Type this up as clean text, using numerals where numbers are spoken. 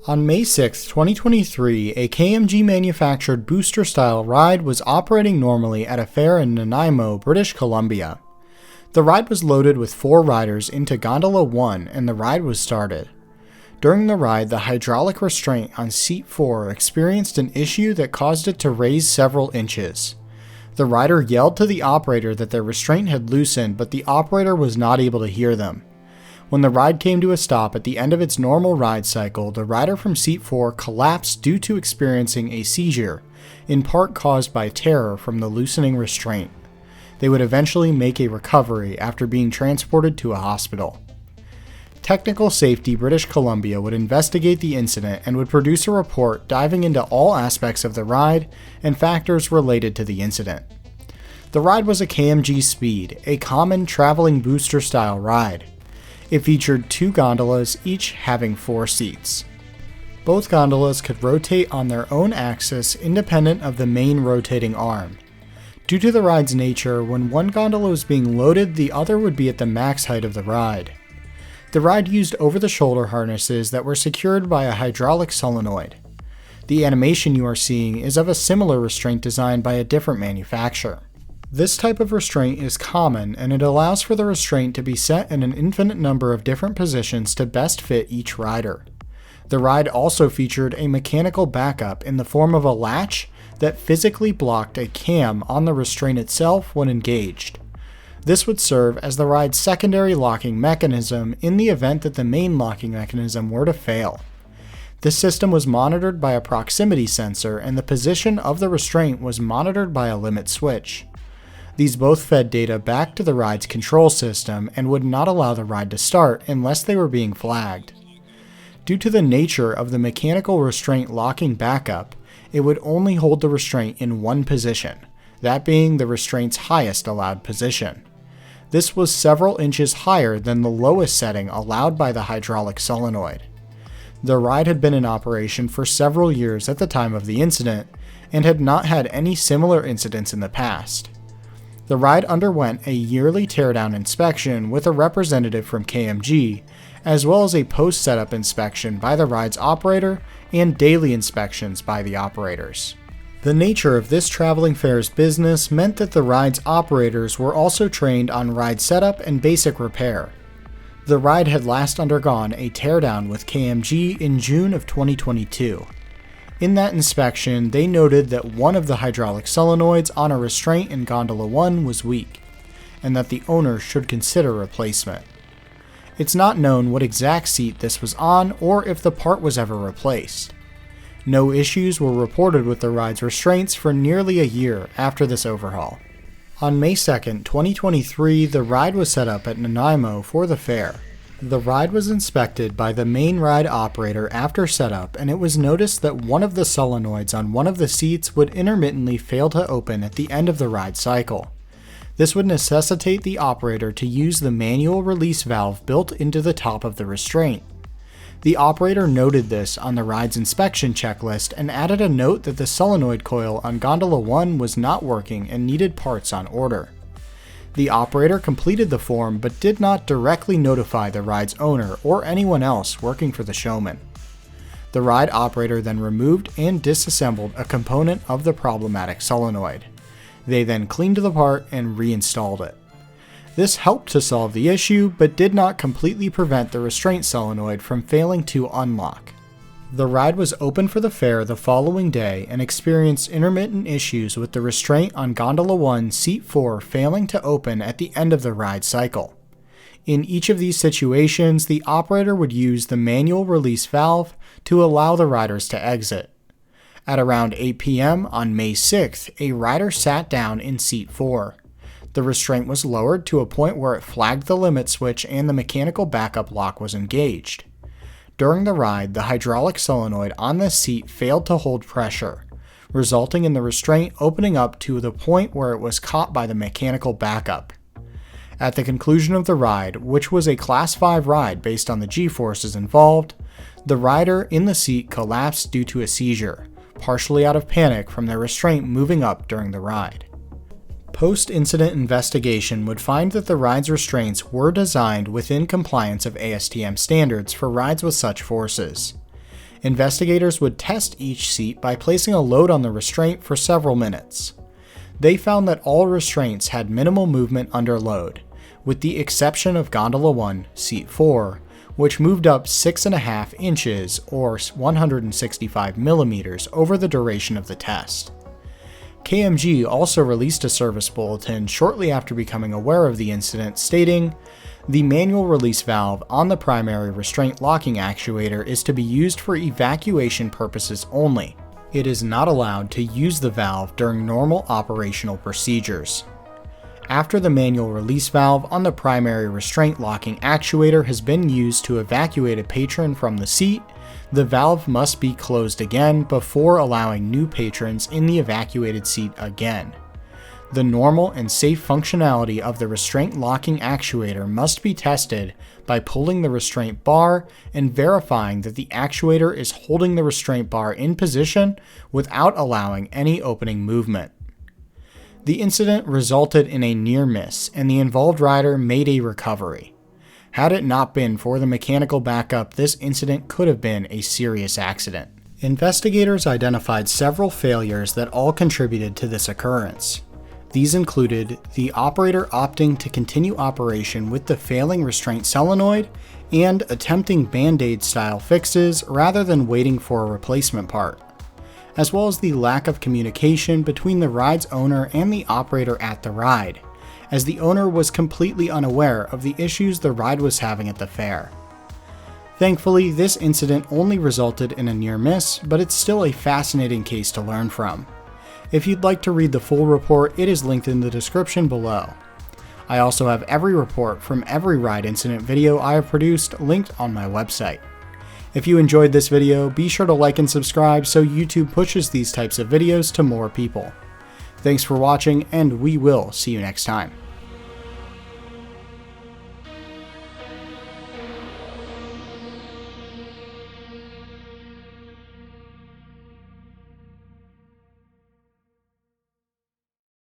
On May 6, 2023, a KMG-manufactured booster-style ride was operating normally at a fair in Nanaimo, British Columbia. The ride was loaded with 4 riders into Gondola 1 and the ride was started. During the ride, the hydraulic restraint on seat 4 experienced an issue that caused it to raise several inches. The rider yelled to the operator that their restraint had loosened, but the operator was not able to hear them. When the ride came to a stop at the end of its normal ride cycle, the rider from seat 4 collapsed due to experiencing a seizure, in part caused by terror from the loosening restraint. They would eventually make a recovery after being transported to a hospital. Technical Safety British Columbia would investigate the incident and would produce a report diving into all aspects of the ride and factors related to the incident. The ride was a KMG Speed, a common traveling booster-style ride. It featured 2 gondolas, each having 4 seats. Both gondolas could rotate on their own axis independent of the main rotating arm. Due to the ride's nature, when one gondola was being loaded, the other would be at the max height of the ride. The ride used over-the-shoulder harnesses that were secured by a hydraulic solenoid. The animation you are seeing is of a similar restraint designed by a different manufacturer. This type of restraint is common, and it allows for the restraint to be set in an infinite number of different positions to best fit each rider. The ride also featured a mechanical backup in the form of a latch that physically blocked a cam on the restraint itself when engaged. This would serve as the ride's secondary locking mechanism in the event that the main locking mechanism were to fail. This system was monitored by a proximity sensor, and the position of the restraint was monitored by a limit switch. These both fed data back to the ride's control system and would not allow the ride to start unless they were being flagged. Due to the nature of the mechanical restraint locking backup, it would only hold the restraint in one position, that being the restraint's highest allowed position. This was several inches higher than the lowest setting allowed by the hydraulic solenoid. The ride had been in operation for several years at the time of the incident and had not had any similar incidents in the past. The ride underwent a yearly teardown inspection with a representative from KMG, as well as a post-setup inspection by the ride's operator and daily inspections by the operators. The nature of this traveling fair's business meant that the ride's operators were also trained on ride setup and basic repair. The ride had last undergone a teardown with KMG in June of 2022. In that inspection, they noted that one of the hydraulic solenoids on a restraint in Gondola 1 was weak, and that the owner should consider replacement. It's not known what exact seat this was on or if the part was ever replaced. No issues were reported with the ride's restraints for nearly a year after this overhaul. On May 2, 2023, the ride was set up at Nanaimo for the fair. The ride was inspected by the main ride operator after setup, and it was noticed that one of the solenoids on one of the seats would intermittently fail to open at the end of the ride cycle. This would necessitate the operator to use the manual release valve built into the top of the restraint. The operator noted this on the ride's inspection checklist and added a note that the solenoid coil on Gondola 1 was not working and needed parts on order. The operator completed the form but did not directly notify the ride's owner or anyone else working for the showman. The ride operator then removed and disassembled a component of the problematic solenoid. They then cleaned the part and reinstalled it. This helped to solve the issue, but did not completely prevent the restraint solenoid from failing to unlock. The ride was open for the fair the following day and experienced intermittent issues with the restraint on Gondola 1 Seat 4 failing to open at the end of the ride cycle. In each of these situations, the operator would use the manual release valve to allow the riders to exit. At around 8 p.m. on May 6th, a rider sat down in Seat 4. The restraint was lowered to a point where it flagged the limit switch and the mechanical backup lock was engaged. During the ride, the hydraulic solenoid on this seat failed to hold pressure, resulting in the restraint opening up to the point where it was caught by the mechanical backup. At the conclusion of the ride, which was a Class 5 ride based on the G-forces involved, the rider in the seat collapsed due to a seizure, partially out of panic from their restraint moving up during the ride. Post-incident investigation would find that the ride's restraints were designed within compliance of ASTM standards for rides with such forces. Investigators would test each seat by placing a load on the restraint for several minutes. They found that all restraints had minimal movement under load, with the exception of Gondola 1, Seat 4, which moved up 6.5 inches or 165 millimeters over the duration of the test. KMG also released a service bulletin shortly after becoming aware of the incident, stating, "The manual release valve on the primary restraint locking actuator is to be used for evacuation purposes only. It is not allowed to use the valve during normal operational procedures." After the manual release valve on the primary restraint locking actuator has been used to evacuate a patron from the seat, the valve must be closed again before allowing new patrons in the evacuated seat again. The normal and safe functionality of the restraint locking actuator must be tested by pulling the restraint bar and verifying that the actuator is holding the restraint bar in position without allowing any opening movement. The incident resulted in a near miss, and the involved rider made a recovery. Had it not been for the mechanical backup, this incident could have been a serious accident. Investigators identified several failures that all contributed to this occurrence. These included the operator opting to continue operation with the failing restraint solenoid and attempting band-aid style fixes rather than waiting for a replacement part, as well as the lack of communication between the ride's owner and the operator at the ride, as the owner was completely unaware of the issues the ride was having at the fair. Thankfully, this incident only resulted in a near miss, but it's still a fascinating case to learn from. If you'd like to read the full report, it is linked in the description below. I also have every report from every ride incident video I have produced linked on my website. If you enjoyed this video, be sure to like and subscribe so YouTube pushes these types of videos to more people. Thanks for watching, and we will see you next time.